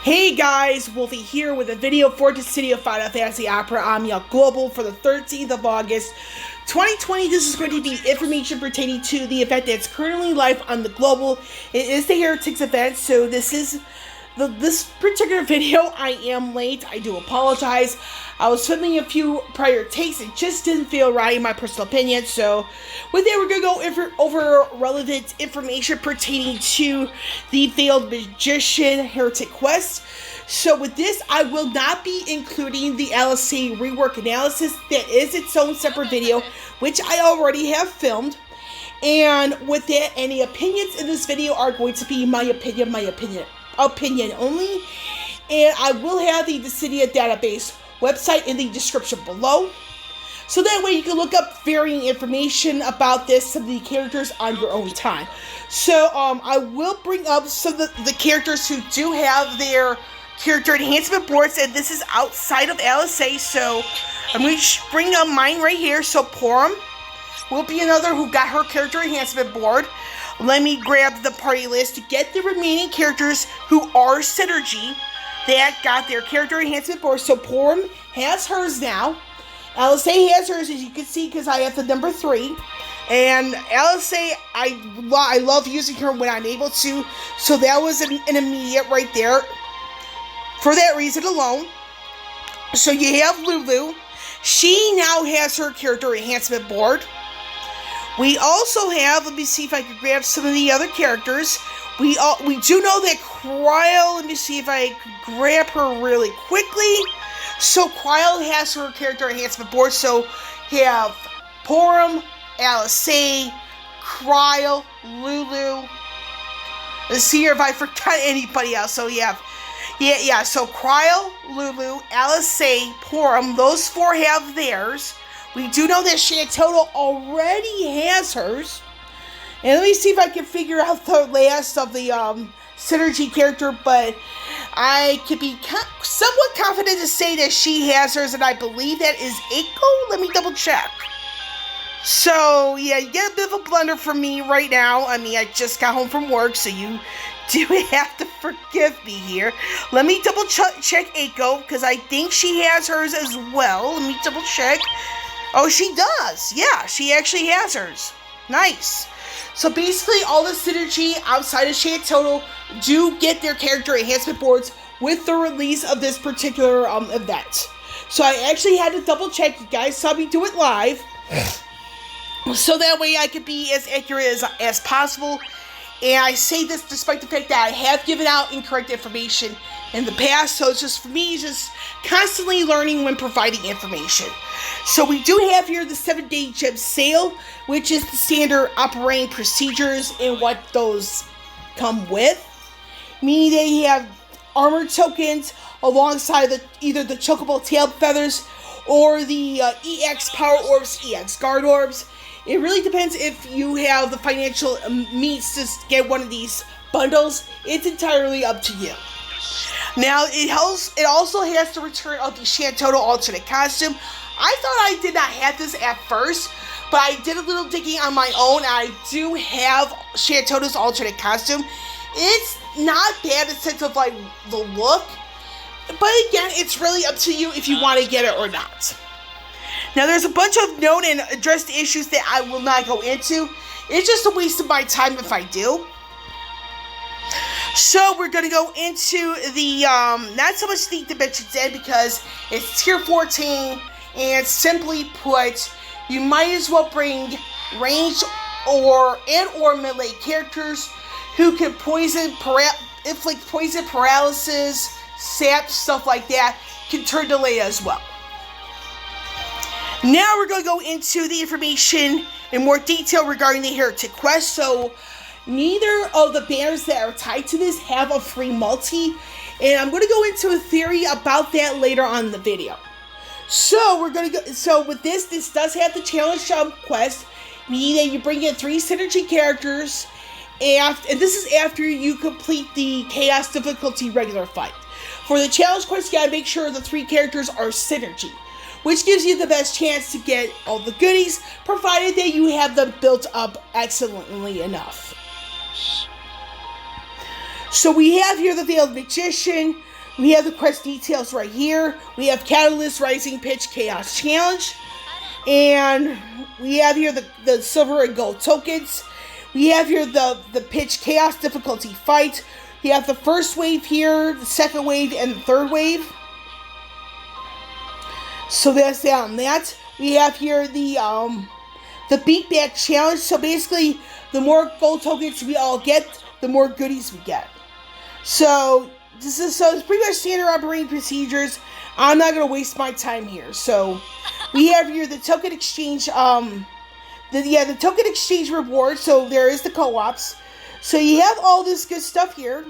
Hey guys, Wolfie here with a video for the City of Final Fantasy Opera Amiel Global for the 13th of August, 2020. This is going to be information pertaining to the event that's currently live on the Global. It is the Heretics event, so this particular video. I am late. I do apologize. I was filming a few prior takes. It just didn't feel right in my personal opinion. So with that, we're going to go over relevant information pertaining to the Veiled Magician Heretic Quests. So with this, I will not be including the LSA rework analysis. That is its own separate video, which I already have filmed. And with that, any opinions in this video are going to be my opinion only. And I will have the Dissidia database website in the description below, so that way you can look up varying information about some of the characters on your own time. So I will bring up some of the characters who do have their character enhancement boards, and this is outside of LSA, so I'm going to bring up mine right here. So Porum will be another who got her character enhancement board. Let me grab the party list to get the remaining characters who are Synergy that got their character enhancement board. So Porum has hers now. LSA has hers, as you can see, because I have the number 3. And LSA, I love using her when I'm able to. So that was an immediate right there for that reason alone. So you have Lulu. She now has her character enhancement board. We also have, let me see if I can grab some of the other characters. We do know that Cryle, let me see if I can grab her really quickly. So Cryle has her character enhancement board. So you have Porum, LSA, Cryle, Lulu. Let's see here if I forgot anybody else. So you have, so Cryle, Lulu, LSA, Porum, those 4 have theirs. We do know that Shantotto already has hers. And let me see if I can figure out the last of the Synergy character, but I can be somewhat confident to say that she has hers, and I believe that is Eiko. Let me double check. So, yeah, you get a bit of a blunder from me right now. I mean, I just got home from work, so you do have to forgive me here. Let me double check Eiko, because I think she has hers as well. Let me double check. Oh, she does. Yeah, she actually has hers. Nice. So basically, all the Synergy outside of Shantotto do get their character enhancement boards with the release of this particular event. So I actually had to double check. You guys saw me do it live, so that way I could be as accurate as possible. And I say this despite the fact that I have given out incorrect information in the past. So it's just for me, just constantly learning when providing information. So we do have here the 7-day gem sale, which is the standard operating procedures and what those come with. Meaning they have armor tokens alongside either the chocobo tail feathers or the EX power orbs, EX guard orbs. It really depends if you have the financial means to get one of these bundles. It's entirely up to you. Now, it also has the return of the Shantotto alternate costume. I thought I did not have this at first, but I did a little digging on my own. I do have Shantotto's alternate costume. It's not bad in the sense of like the look, but again, it's really up to you if you want to get it or not. Now, there's a bunch of known and addressed issues that I will not go into. It's just a waste of my time if I do. So we're going to go into the, not so much the Dimensions End, because it's tier 14, and simply put, you might as well bring ranged or melee characters who can inflict poison, paralysis, sap, stuff like that, can turn to Leia as well. Now we're going to go into the information in more detail regarding the Heretic Quest. So neither of the banners that are tied to this have a free multi, and I'm going to go into a theory about that later on in the video. So we're going to go. So with this does have the challenge jump quest, meaning that you bring in 3 Synergy characters, and this is after you complete the Chaos difficulty regular fight. For the challenge quest, you gotta make sure the 3 characters are Synergy, which gives you the best chance to get all the goodies, provided that you have them built up excellently enough. So we have here the Veiled Magician. We have the quest details right here. We have Catalyst Rising Pitch Chaos Challenge. And we have here the silver and gold tokens. We have here the Pitch Chaos difficulty fight. We have the first wave here, the second wave, and the third wave. So that's that on that. We have here the Beatback Challenge. So basically, the more gold tokens we all get, the more goodies we get. So it's pretty much standard operating procedures. I'm not gonna waste my time here. So we have here the token exchange. The token exchange reward. So there is the co-ops. So you have all this good stuff here.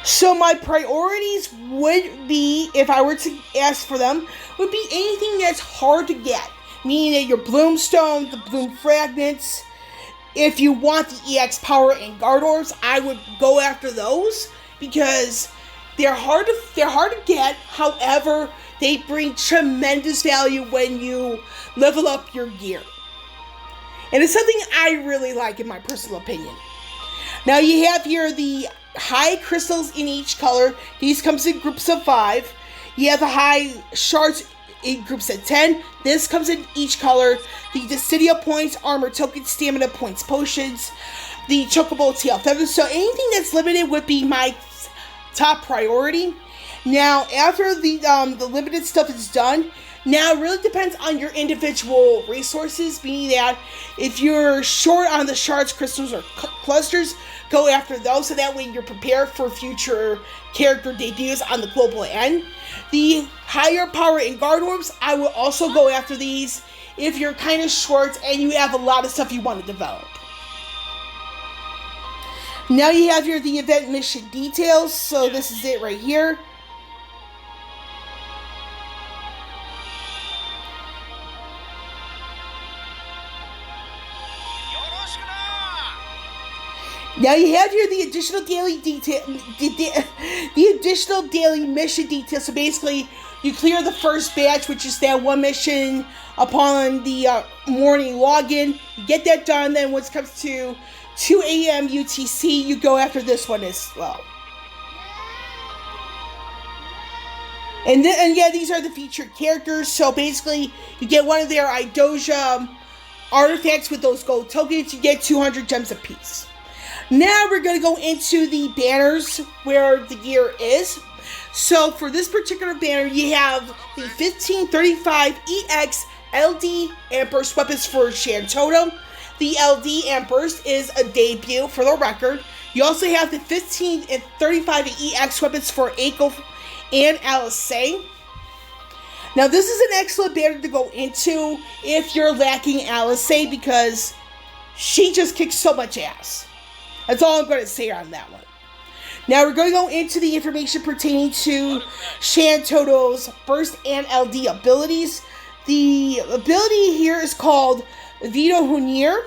So my priorities would be, if I were to ask for them, would be anything that's hard to get. Meaning that your Bloomstone, the Bloom Fragments. If you want the EX Power and Guard Orbs, I would go after those because they're hard to get. However, they bring tremendous value when you level up your gear. And it's something I really like in my personal opinion. Now you have here the high crystals in each color. These comes in groups of 5. You have the high shards in groups of 10. This comes in each color. The Dissidia points, armor tokens, stamina points, potions, the Chocobo tail feathers. So anything that's limited would be my top priority. Now, after the limited stuff is done, now it really depends on your individual resources, meaning that if you're short on the shards, crystals, or clusters, go after those so that way you're prepared for future character debuts on the global end. The higher power and guard orbs, I will also go after these if you're kind of short and you have a lot of stuff you want to develop. Now you have here the event mission details, so this is it right here. Now you have here the additional daily detail, the additional daily mission details. So basically, you clear the first batch, which is that one mission upon the morning login. You get that done. Then once it comes to 2 a.m. UTC, you go after this one as well. And these are the featured characters. So basically, you get one of their Idoja artifacts with those gold tokens. You get 200 gems apiece. Now we're going to go into the banners where the gear is. So for this particular banner, you have the 1535 EX LD and Burst weapons for Shantotto. The LD and Burst is a debut for the record. You also have the 15 and 35 EX weapons for Aiko and Alice. Now this is an excellent banner to go into if you're lacking Alice because she just kicks so much ass. That's all I'm going to say on that one. Now we're going to go into the information pertaining to Shantotto's Burst and LD abilities. The ability here is called Vito Hunir.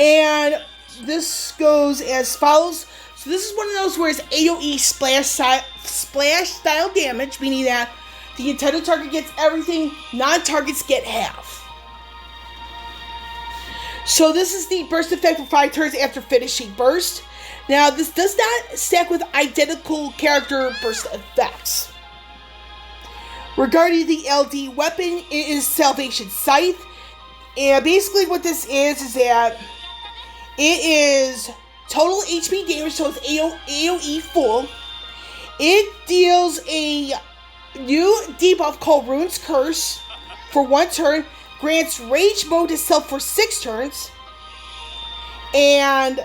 And this goes as follows. So this is one of those where it's AoE splash style damage, meaning that the intended target gets everything, non-targets get half. So this is the burst effect for 5 turns after finishing burst. Now this does not stack with identical character burst effects. Regarding the LD weapon, it is Salvation Scythe. And basically what this is that it is total HP damage, so it's AoE full. It deals a new debuff called Rune's Curse for 1 turn. Grants Rage Mode to self for 6 turns. And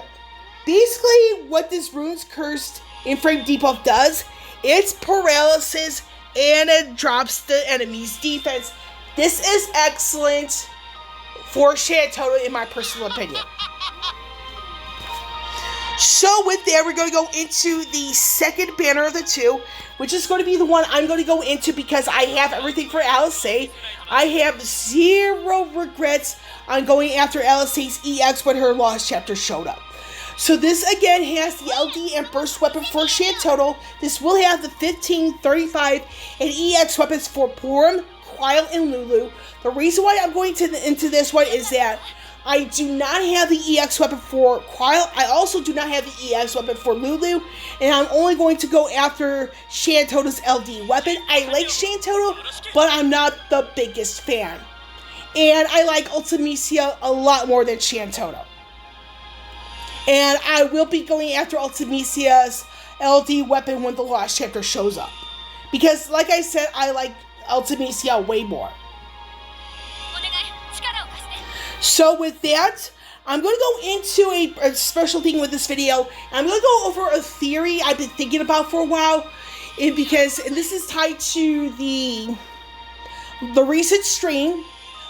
basically what this Rune's Cursed in-frame debuff does, it's paralysis and it drops the enemy's defense. This is excellent for Shantotto in my personal opinion. So with that, we're going to go into the second banner of the two, which is going to be the one I'm going to go into because I have everything for Alice. I have 0 regrets on going after Alice's EX when her Lost Chapter showed up. So this again has the LD and Burst weapon for Shantotto. This will have the 15, 35, and EX weapons for Purim, Quile, and Lulu. The reason why I'm going into this one is that I do not have the EX weapon for Quile. I also do not have the EX weapon for Lulu. And I'm only going to go after Shantotto's LD weapon. I like Shantotto, but I'm not the biggest fan. And I like Ultimisia a lot more than Shantotto. And I will be going after Ultimisia's LD weapon when the last chapter shows up. Because, like I said, I like Ultimisia way more. So with that, I'm going to go into a special thing with this video. I'm going to go over a theory I've been thinking about for a while. And this is tied to the recent stream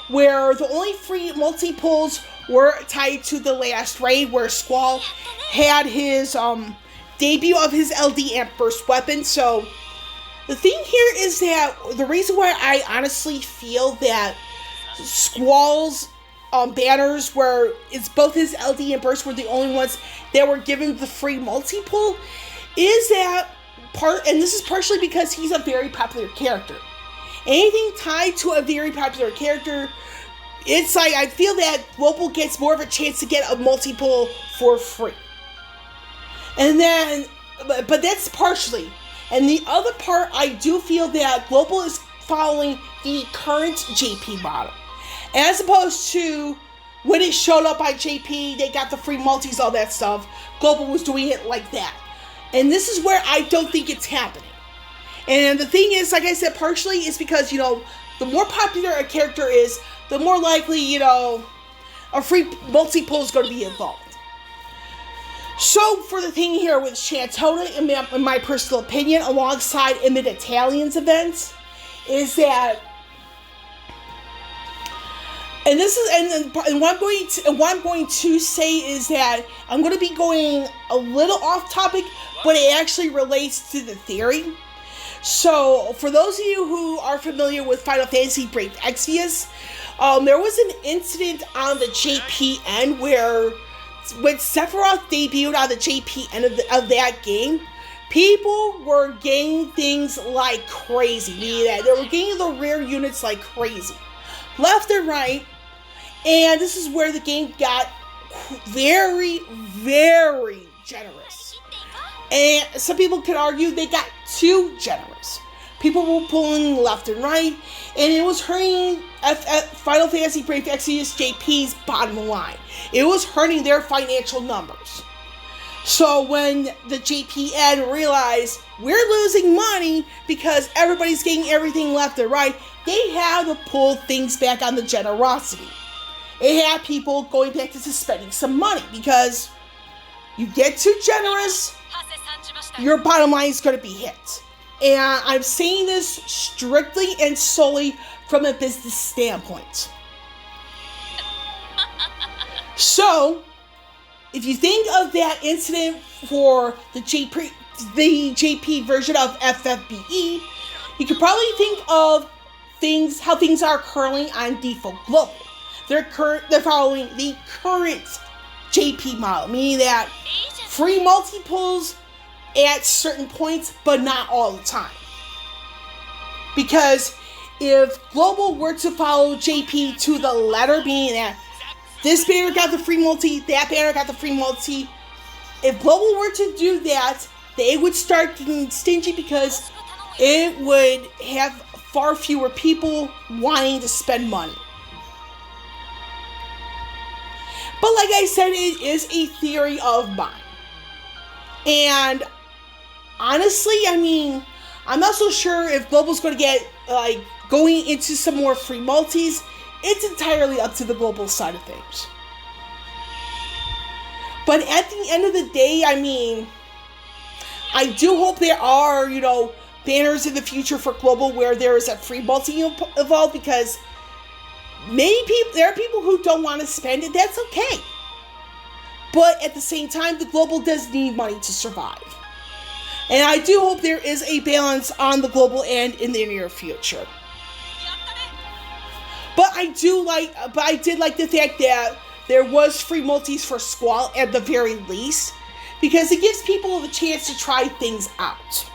where the only free multi-pulls were tied to the last raid where Squall had his debut of his LD Amp Burst weapon. So the thing here is that the reason why I honestly feel that Squall's banners where it's both his LD and Burst were the only ones that were given the free multi-pull is that and this is partially because he's a very popular character. Anything tied to a very popular character, it's like I feel that Global gets more of a chance to get a multi-pull for free. And then, but that's partially. And the other part, I do feel that Global is following the current JP model. As opposed to when it showed up by JP, they got the free multis, all that stuff. Global was doing it like that. And this is where I don't think it's happening. And the thing is, like I said, partially is because, the more popular a character is, the more likely, a free multi-pull is going to be involved. So, for the thing here with Shantotto, in my personal opinion, alongside Imid Italian's events, is that and what I'm going to say is that I'm going to be going a little off topic, but it actually relates to the theory. So, for those of you who are familiar with Final Fantasy Brave Exvius, there was an incident on the JPN where when Sephiroth debuted on the JPN of that game, people were getting things like crazy. Meaning that they were getting the rare units like crazy. Left and right. And this is where the game got very, very generous. And some people could argue they got too generous. People were pulling left and right, and it was hurting Final Fantasy Brave Exvius JP's bottom line. It was hurting their financial numbers. So when the JPN realized we're losing money because everybody's getting everything left and right, they had to pull things back on the generosity. It had people going back to spending some money because you get too generous, your bottom line is going to be hit. And I'm saying this strictly and solely from a business standpoint. So, if you think of that incident for the JP version of FFBE, you could probably think of how things are currently on DFFOO Global. They're following the current JP model, meaning that free multi-pulls at certain points, but not all the time. Because if Global were to follow JP to the letter, meaning that this banner got the free multi, that banner got the free multi, if Global were to do that, they would start getting stingy because it would have far fewer people wanting to spend money. But like I said, it is a theory of mine. And honestly, I'm not so sure if Global's going to get, going into some more free multis. It's entirely up to the Global side of things. But at the end of the day, I do hope there are, banners in the future for Global where there is a free multi involved, because there are people who don't want to spend it. That's okay. But at the same time, the Global does need money to survive. And I do hope there is a balance on the Global end in the near future. But I did like the fact that there was free multis for Squall at the very least, because it gives people the chance to try things out.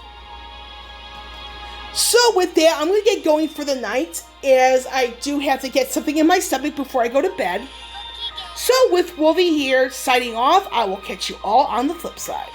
So with that, I'm going to get going for the night, as I do have to get something in my stomach before I go to bed. So with Wolvie here signing off, I will catch you all on the flip side.